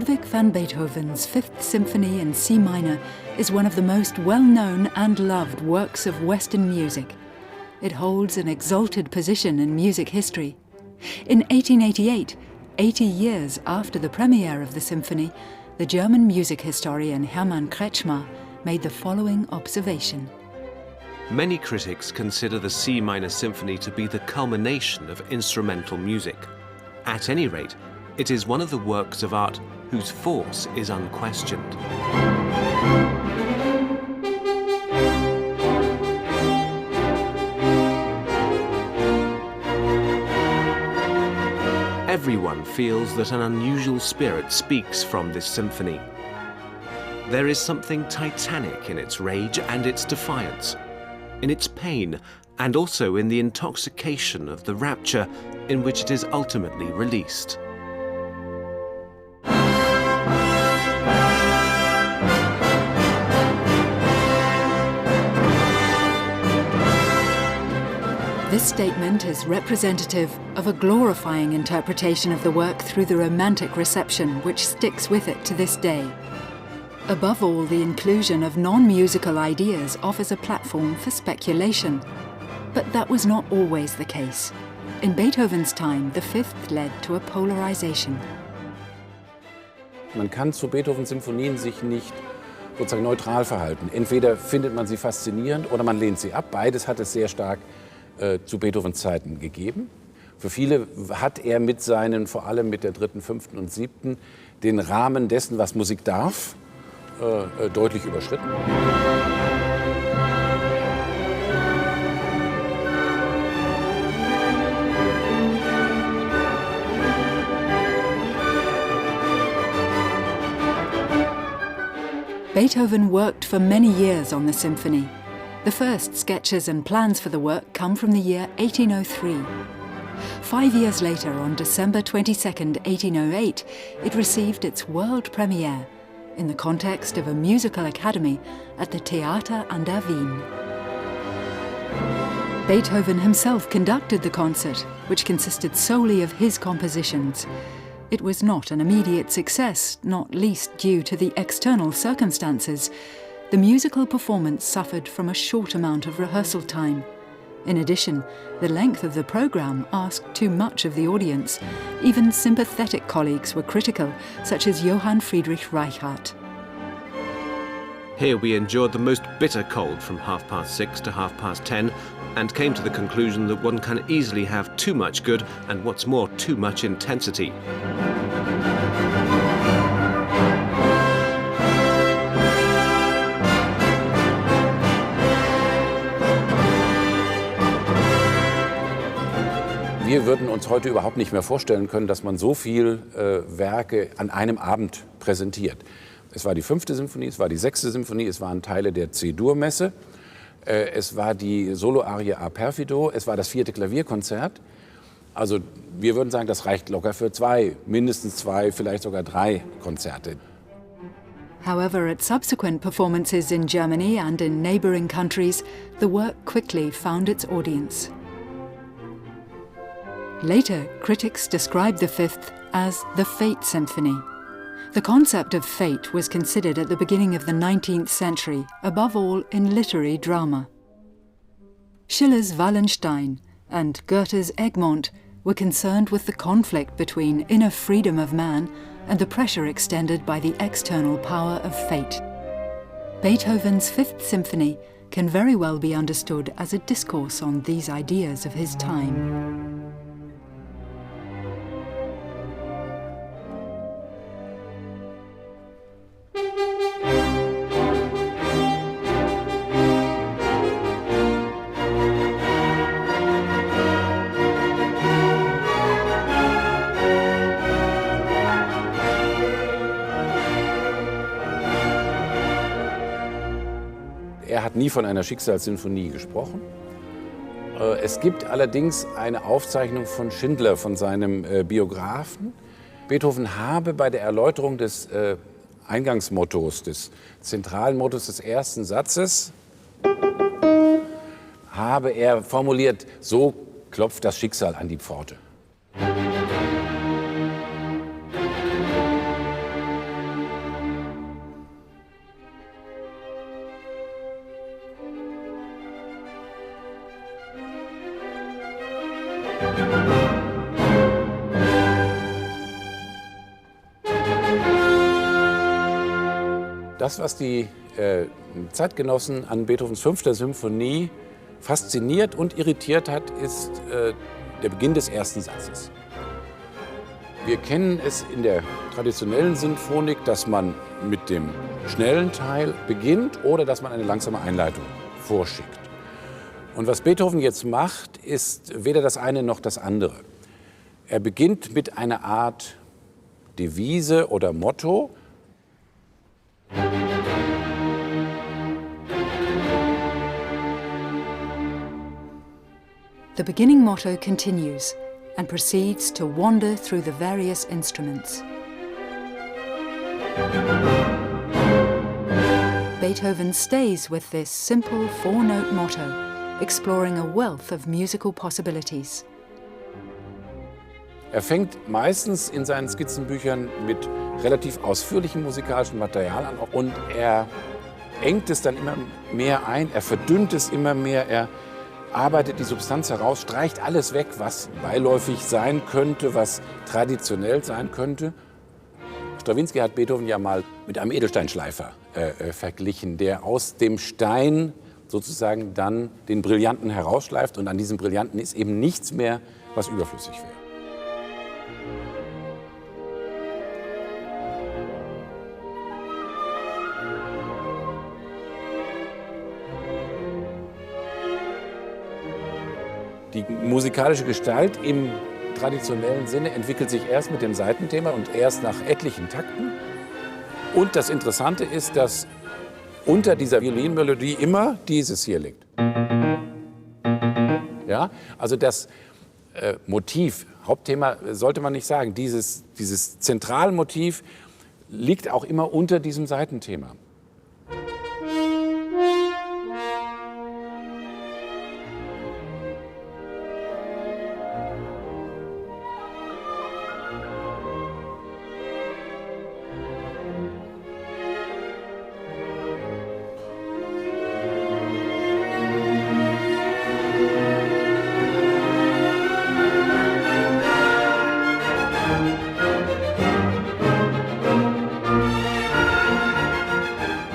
Ludwig van Beethoven's Fifth Symphony in C minor is one of the most well-known and loved works of Western music. It holds an exalted position in music history. In 1888, 80 years after the premiere of the symphony, the German music historian Hermann Kretschmer made the following observation. Many critics consider the C minor symphony to be the culmination of instrumental music. At any rate, it is one of the works of art whose force is unquestioned. Everyone feels that an unusual spirit speaks from this symphony. There is something titanic in its rage and its defiance, in its pain, and also in the intoxication of the rapture in which it is ultimately released. This statement is representative of a glorifying interpretation of the work through the Romantic reception which sticks with it to this day. Above all, the inclusion of non-musical ideas offers a platform for speculation. But that was not always the case. In Beethovens time, the Fifth led to a polarization. Man kann zu Beethovens Symphonien sich nicht sozusagen neutral verhalten. Entweder findet man sie faszinierend oder man lehnt sie ab. Beides hat es sehr stark zu Beethovens Zeiten gegeben. Für viele hat er mit seinen, vor allem mit der dritten, fünften und siebten, den Rahmen dessen, was Musik darf, deutlich überschritten. Beethoven worked for many years on the symphony. The first sketches and plans for the work come from the year 1803. 5 years later, on December 22nd, 1808, it received its world premiere in the context of a musical academy at the Theater an der Wien. Beethoven himself conducted the concert, which consisted solely of his compositions. It was not an immediate success, not least due to the external circumstances. The musical performance suffered from a short amount of rehearsal time. In addition, the length of the program asked too much of the audience. Even sympathetic colleagues were critical, such as Johann Friedrich Reichardt. Here we endured the most bitter cold from 6:30 to 10:30 and came to the conclusion that one can easily have too much good and, what's more, too much intensity. Wir würden uns heute überhaupt nicht mehr vorstellen können, dass man so viel Werke an einem Abend präsentiert. Es war die 5. Symphonie, es war die 6. Symphonie, es waren Teile der C-Dur-Messe, es war die Soloarie A Perfido, es war das 4. Klavierkonzert. Also wir würden sagen, das reicht locker für 2, mindestens 2, vielleicht sogar 3 Konzerte. However, at subsequent performances in Germany and in neighbouring countries, the work quickly found its audience. Later, critics described the Fifth as the Fate Symphony. The concept of fate was considered at the beginning of the 19th century, above all in literary drama. Schiller's Wallenstein and Goethe's Egmont were concerned with the conflict between inner freedom of man and the pressure extended by the external power of fate. Beethoven's Fifth Symphony can very well be understood as a discourse on these ideas of his time. Er hat nie von einer Schicksalssinfonie gesprochen. Es gibt allerdings eine Aufzeichnung von Schindler, von seinem Biografen. Beethoven habe bei der Erläuterung des Eingangsmottos, des zentralen Mottos des ersten Satzes, habe er formuliert, so klopft das Schicksal an die Pforte. Das, was die Zeitgenossen an Beethovens 5. Symphonie fasziniert und irritiert hat, ist der Beginn des ersten Satzes. Wir kennen es in der traditionellen Sinfonik, dass man mit dem schnellen Teil beginnt oder dass man eine langsame Einleitung vorschickt. Und was Beethoven jetzt macht, ist weder das eine noch das andere. Er beginnt mit einer Art Devise oder Motto. The beginning motto continues and proceeds to wander through the various instruments. Beethoven stays with this simple four-note motto, exploring a wealth of musical possibilities. Er fängt meistens in seinen Skizzenbüchern mit relativ ausführlichem musikalischen Material an und er engt es dann immer mehr ein, er verdünnt es immer mehr, er arbeitet die Substanz heraus, streicht alles weg, was beiläufig sein könnte, was traditionell sein könnte. Strawinsky hat Beethoven ja mal mit einem Edelsteinschleifer verglichen, der aus dem Stein sozusagen dann den Brillanten herausschleift und an diesem Brillanten ist eben nichts mehr, was überflüssig wäre. Die musikalische Gestalt im traditionellen Sinne entwickelt sich erst mit dem Saitenthema und erst nach etlichen Takten. Und das Interessante ist, dass unter dieser Violinmelodie immer dieses hier liegt. Ja, also das Motiv, Hauptthema sollte man nicht sagen, dieses Zentralmotiv liegt auch immer unter diesem Saitenthema.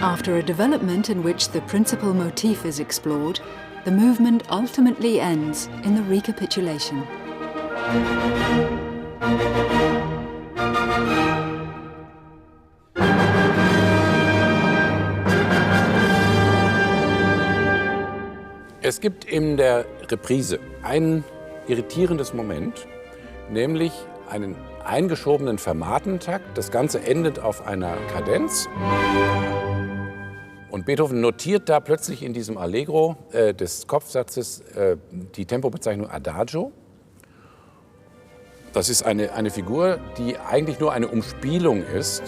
After a development in which the principal motif is explored, the movement ultimately ends in the recapitulation. Es gibt in der Reprise ein irritierendes Moment, nämlich einen eingeschobenen Fermatentakt. Das Ganze endet auf einer Kadenz. Und Beethoven notiert da plötzlich in diesem Allegro des Kopfsatzes die Tempobezeichnung Adagio. Das ist eine Figur, die eigentlich nur eine Umspielung ist.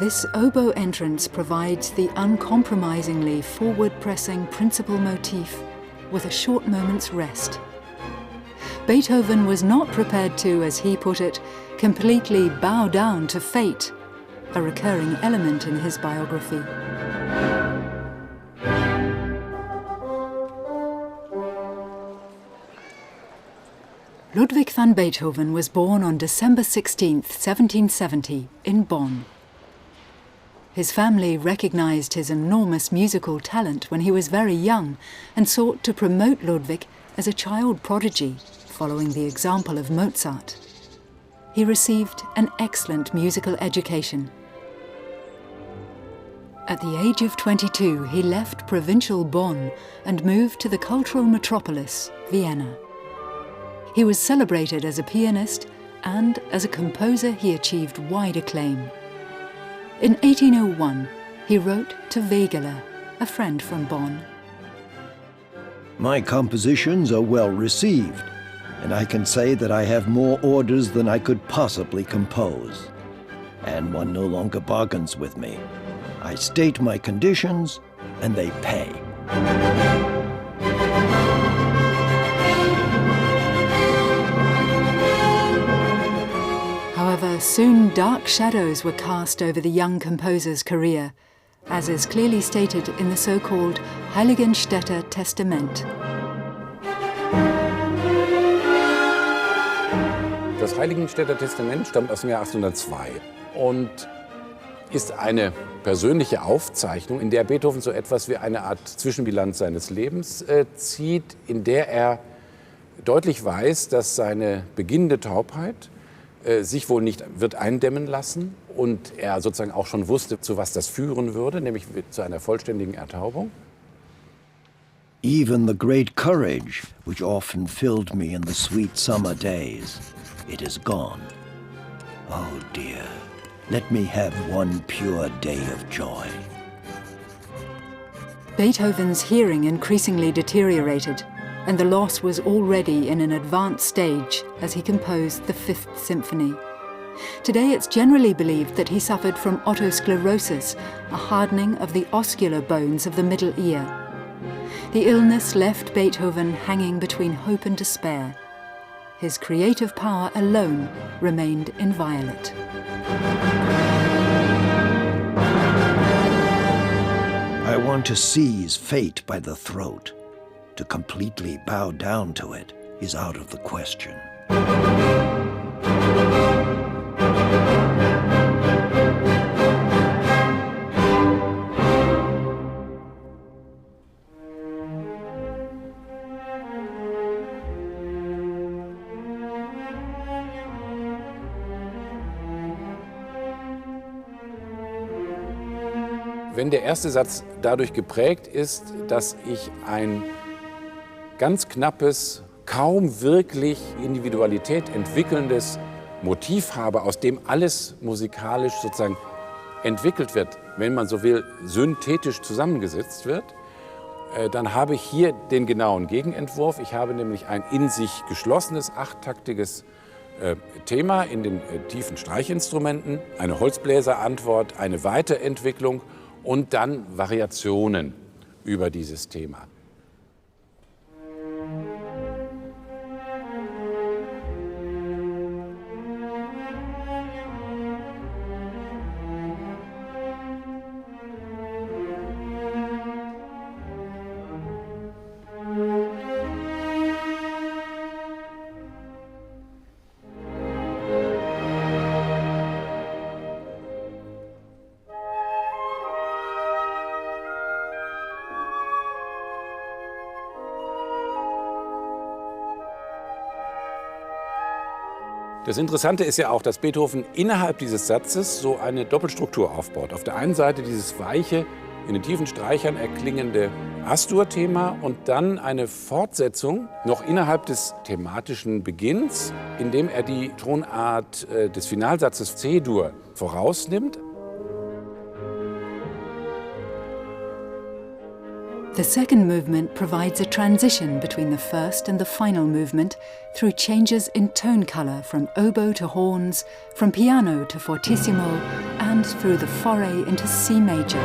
This oboe entrance provides the uncompromisingly forward-pressing principal motif with a short moment's rest. Beethoven was not prepared to, as he put it, completely bow down to fate, a recurring element in his biography. Ludwig van Beethoven was born on December 16, 1770, in Bonn. His family recognized his enormous musical talent when he was very young and sought to promote Ludwig as a child prodigy, following the example of Mozart. He received an excellent musical education. At the age of 22, he left provincial Bonn and moved to the cultural metropolis, Vienna. He was celebrated as a pianist, and as a composer he achieved wide acclaim. In 1801, he wrote to Wegeler, a friend from Bonn. My compositions are well received, and I can say that I have more orders than I could possibly compose. And one no longer bargains with me. I state my conditions, and they pay. However, Soon dark shadows were cast over the young composer's career, as is clearly stated in the so-called Heiligenstädter Testament. Das Heiligenstädter Testament stammt aus dem Jahr 1802 und ist eine persönliche Aufzeichnung, in der Beethoven so etwas wie eine Art Zwischenbilanz seines Lebens zieht, in der er deutlich weiß, dass seine beginnende Taubheit sich wohl nicht wird eindämmen lassen und er sozusagen auch schon wusste, zu was das führen würde, nämlich zu einer vollständigen Ertaubung. Even the great courage which often filled me in the sweet summer days, it is gone. Oh dear, let me have one pure day of joy. Beethoven's hearing increasingly deteriorated, and the loss was already in an advanced stage as he composed the Fifth Symphony. Today it's generally believed that he suffered from otosclerosis, a hardening of the oscular bones of the middle ear. The illness left Beethoven hanging between hope and despair. His creative power alone remained inviolate. I want to seize fate by the throat. To completely bow down to it is out of the question. Wenn der erste Satz dadurch geprägt ist, dass ich ein ganz knappes, kaum wirklich Individualität entwickelndes Motiv habe, aus dem alles musikalisch sozusagen entwickelt wird, wenn man so will, synthetisch zusammengesetzt wird, dann habe ich hier den genauen Gegenentwurf. Ich habe nämlich ein in sich geschlossenes, achttaktiges Thema in den tiefen Streichinstrumenten, eine Holzbläserantwort, eine Weiterentwicklung und dann Variationen über dieses Thema. Das Interessante ist ja auch, dass Beethoven innerhalb dieses Satzes so eine Doppelstruktur aufbaut. Auf der einen Seite dieses weiche, in den tiefen Streichern erklingende Astur-Thema und dann eine Fortsetzung noch innerhalb des thematischen Beginns, indem er die Tonart des Finalsatzes C-Dur vorausnimmt. The second movement provides a transition between the first and the final movement through changes in tone colour from oboe to horns, from piano to fortissimo, and through the foray into C major.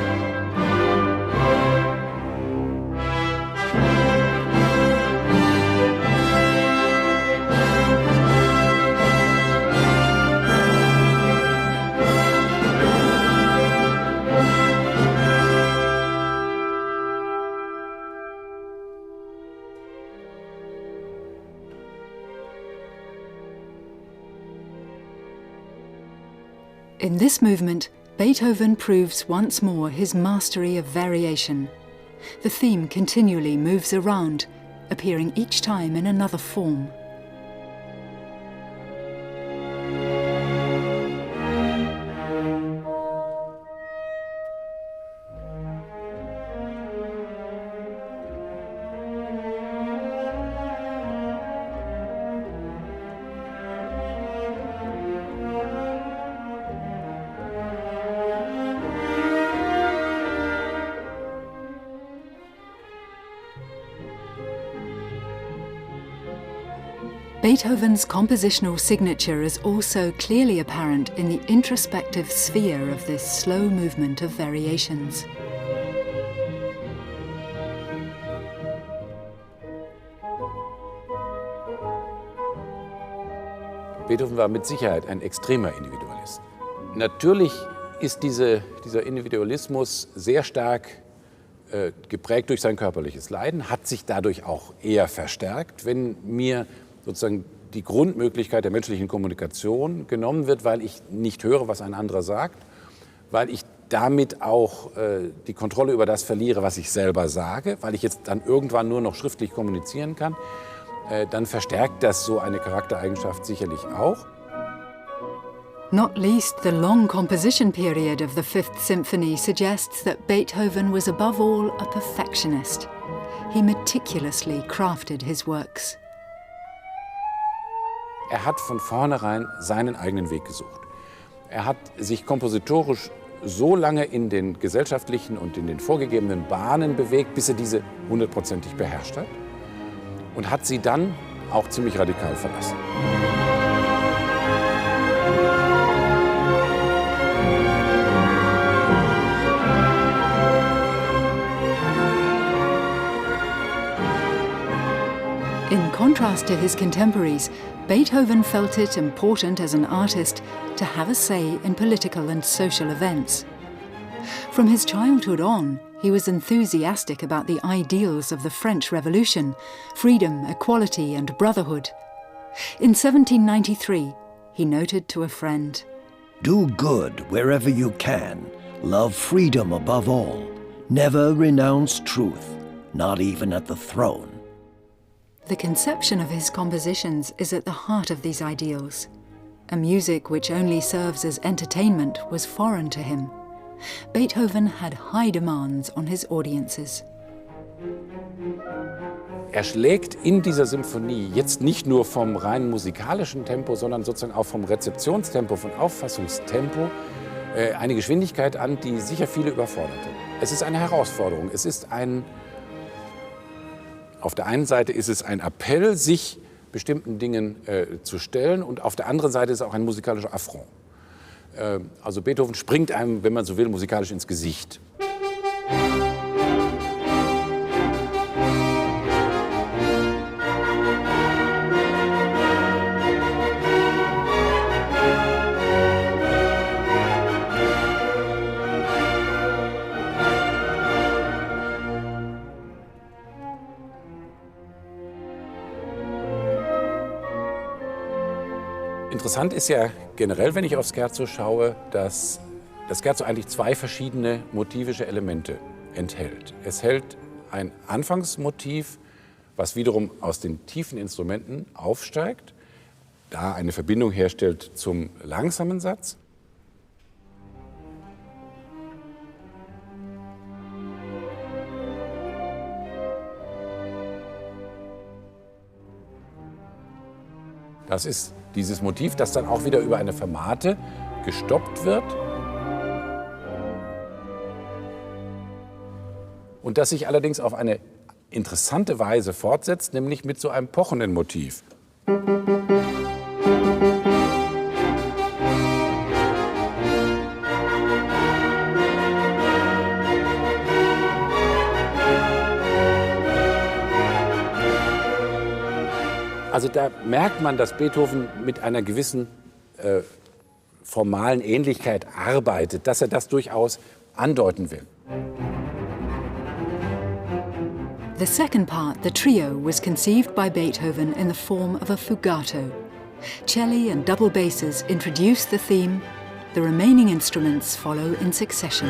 In this movement, Beethoven proves once more his mastery of variation. The theme continually moves around, appearing each time in another form. Beethoven's compositional signature is also clearly apparent in the introspective sphere of this slow movement of variations. Beethoven war mit Sicherheit ein extremer Individualist. Natürlich ist dieser Individualismus sehr stark geprägt durch sein körperliches Leiden, hat sich dadurch auch eher verstärkt, wenn mir sozusagen die Grundmöglichkeit der menschlichen Kommunikation genommen wird, weil ich nicht höre, was ein anderer sagt, weil ich damit auch die Kontrolle über das verliere, was ich selber sage, weil ich jetzt dann irgendwann nur noch schriftlich kommunizieren kann, dann verstärkt das so eine Charaktereigenschaft sicherlich auch. Not least the long composition period of the Fifth Symphony suggests that Beethoven was above all a perfectionist. He meticulously crafted his works. Er hat von vornherein seinen eigenen Weg gesucht. Er hat sich kompositorisch so lange in den gesellschaftlichen und in den vorgegebenen Bahnen bewegt, bis er diese hundertprozentig beherrscht hat und hat sie dann auch ziemlich radikal verlassen. In contrast to his contemporaries, Beethoven felt it important as an artist to have a say in political and social events. From his childhood on, he was enthusiastic about the ideals of the French Revolution, freedom, equality and brotherhood. In 1793, he noted to a friend, "Do good wherever you can. Love freedom above all. Never renounce truth, not even at the throne." The conception of his compositions is at the heart of these ideals. A music which only serves as entertainment was foreign to him. Beethoven had high demands on his audiences. Er schlägt in dieser Symphonie jetzt nicht nur vom rein musikalischen Tempo, sondern sozusagen auch vom Rezeptionstempo, vom Auffassungstempo eine Geschwindigkeit an, die sicher viele überforderte. Es ist eine Herausforderung. Es ist auf der einen Seite ist es ein Appell, sich bestimmten Dingen zu stellen, und auf der anderen Seite ist es auch ein musikalischer Affront. Also Beethoven springt einem, wenn man so will, musikalisch ins Gesicht. Interessant ist ja generell, wenn ich auf Scherzo schaue, dass das Scherzo eigentlich zwei verschiedene motivische Elemente enthält. Es hält ein Anfangsmotiv, was wiederum aus den tiefen Instrumenten aufsteigt, da eine Verbindung herstellt zum langsamen Satz. Das ist dieses Motiv, das dann auch wieder über eine Fermate gestoppt wird und das sich allerdings auf eine interessante Weise fortsetzt, nämlich mit so einem pochenden Motiv. Also da merkt man, dass Beethoven mit einer gewissen formalen Ähnlichkeit arbeitet, dass er das durchaus andeuten will. The second part, the trio, was conceived by Beethoven in the form of a fugato. Celli and double basses introduce the theme. The remaining instruments follow in succession.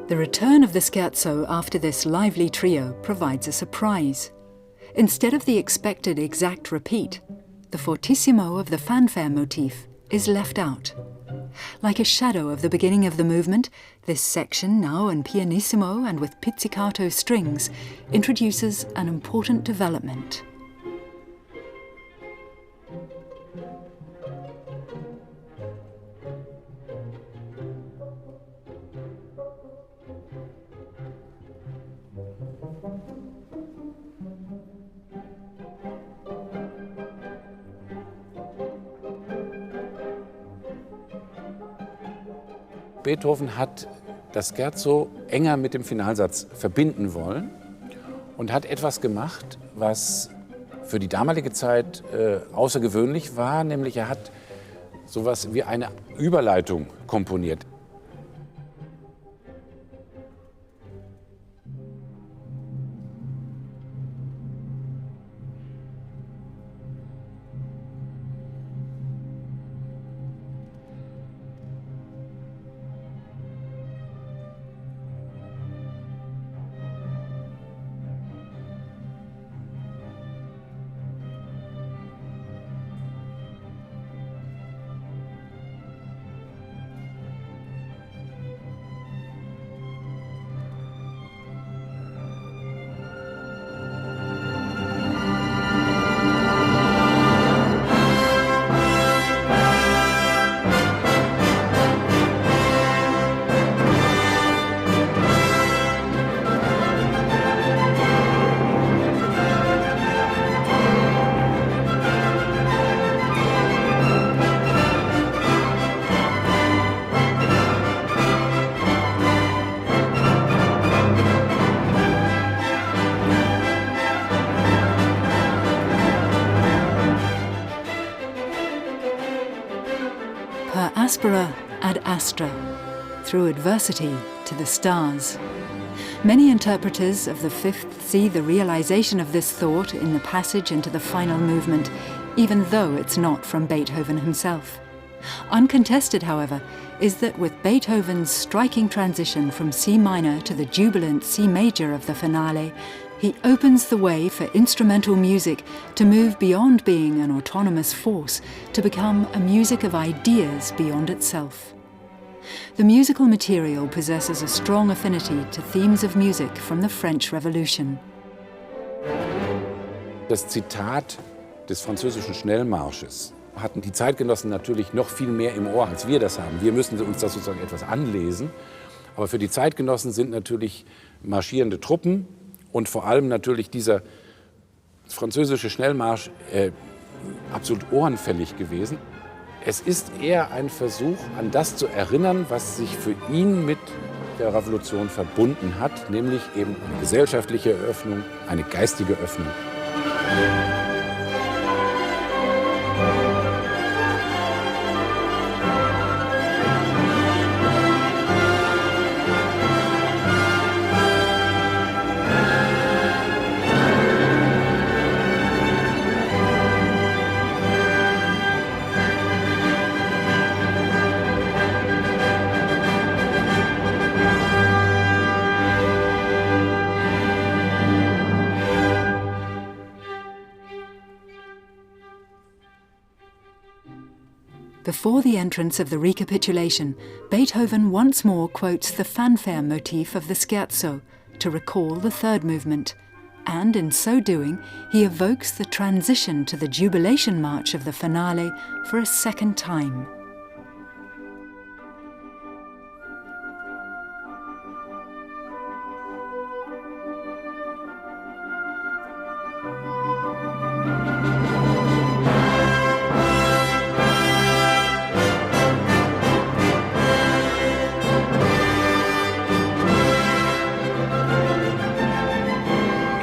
The return of the scherzo after this lively trio provides a surprise. Instead of the expected exact repeat, the fortissimo of the fanfare motif is left out. Like a shadow of the beginning of the movement, this section, now in pianissimo and with pizzicato strings, introduces an important development. Beethoven hat das Scherzo enger mit dem Finalsatz verbinden wollen und hat etwas gemacht, was für die damalige Zeit außergewöhnlich war, nämlich er hat sowas wie eine Überleitung komponiert. Per aspera ad astra, through adversity to the stars. Many interpreters of the Fifth see the realization of this thought in the passage into the final movement, even though it's not from Beethoven himself. Uncontested, however, is that with Beethoven's striking transition from C minor to the jubilant C major of the finale, he opens the way for instrumental music to move beyond being an autonomous force to become a music of ideas beyond itself. The musical material possesses a strong affinity to themes of music from the French Revolution. Das Zitat des französischen Schnellmarsches hatten die Zeitgenossen natürlich noch viel mehr im Ohr, als wir das haben. Wir müssen uns das sozusagen etwas anlesen. Aber für die Zeitgenossen sind natürlich marschierende Truppen und vor allem natürlich dieser französische Schnellmarsch absolut ohrenfällig gewesen. Es ist eher ein Versuch, an das zu erinnern, was sich für ihn mit der Revolution verbunden hat, nämlich eben eine gesellschaftliche Öffnung, eine geistige Öffnung. Before the entrance of the recapitulation, Beethoven once more quotes the fanfare motif of the scherzo to recall the third movement, and in so doing, he evokes the transition to the jubilation march of the finale for a second time.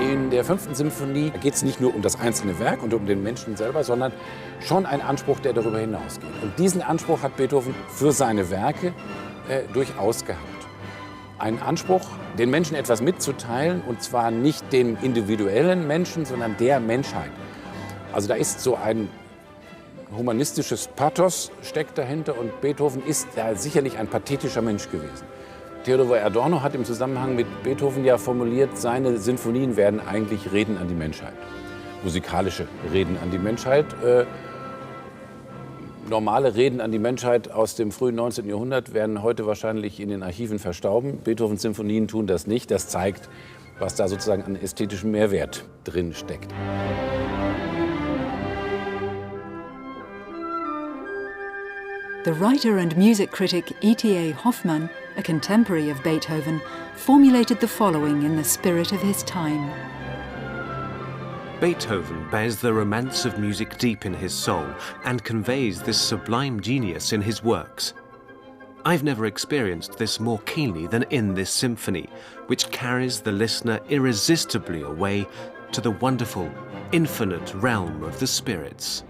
In der 5. Symphonie geht es nicht nur um das einzelne Werk und um den Menschen selber, sondern schon ein Anspruch, der darüber hinausgeht. Und diesen Anspruch hat Beethoven für seine Werke durchaus gehabt. Ein Anspruch, den Menschen etwas mitzuteilen, und zwar nicht den individuellen Menschen, sondern der Menschheit. Also da ist so ein humanistisches Pathos steckt dahinter, und Beethoven ist da sicherlich ein pathetischer Mensch gewesen. Theodor Adorno hat im Zusammenhang mit Beethoven ja formuliert, seine Sinfonien werden eigentlich Reden an die Menschheit. Musikalische Reden an die Menschheit. Normale Reden an die Menschheit aus dem frühen 19. Jahrhundert werden heute wahrscheinlich in den Archiven verstauben. Beethovens Sinfonien tun das nicht. Das zeigt, was da sozusagen an ästhetischem Mehrwert drin steckt. The writer and music critic E.T.A. Hoffmann, a contemporary of Beethoven, formulated the following in the spirit of his time. Beethoven bears the romance of music deep in his soul and conveys this sublime genius in his works. I've never experienced this more keenly than in this symphony, which carries the listener irresistibly away to the wonderful, infinite realm of the spirits.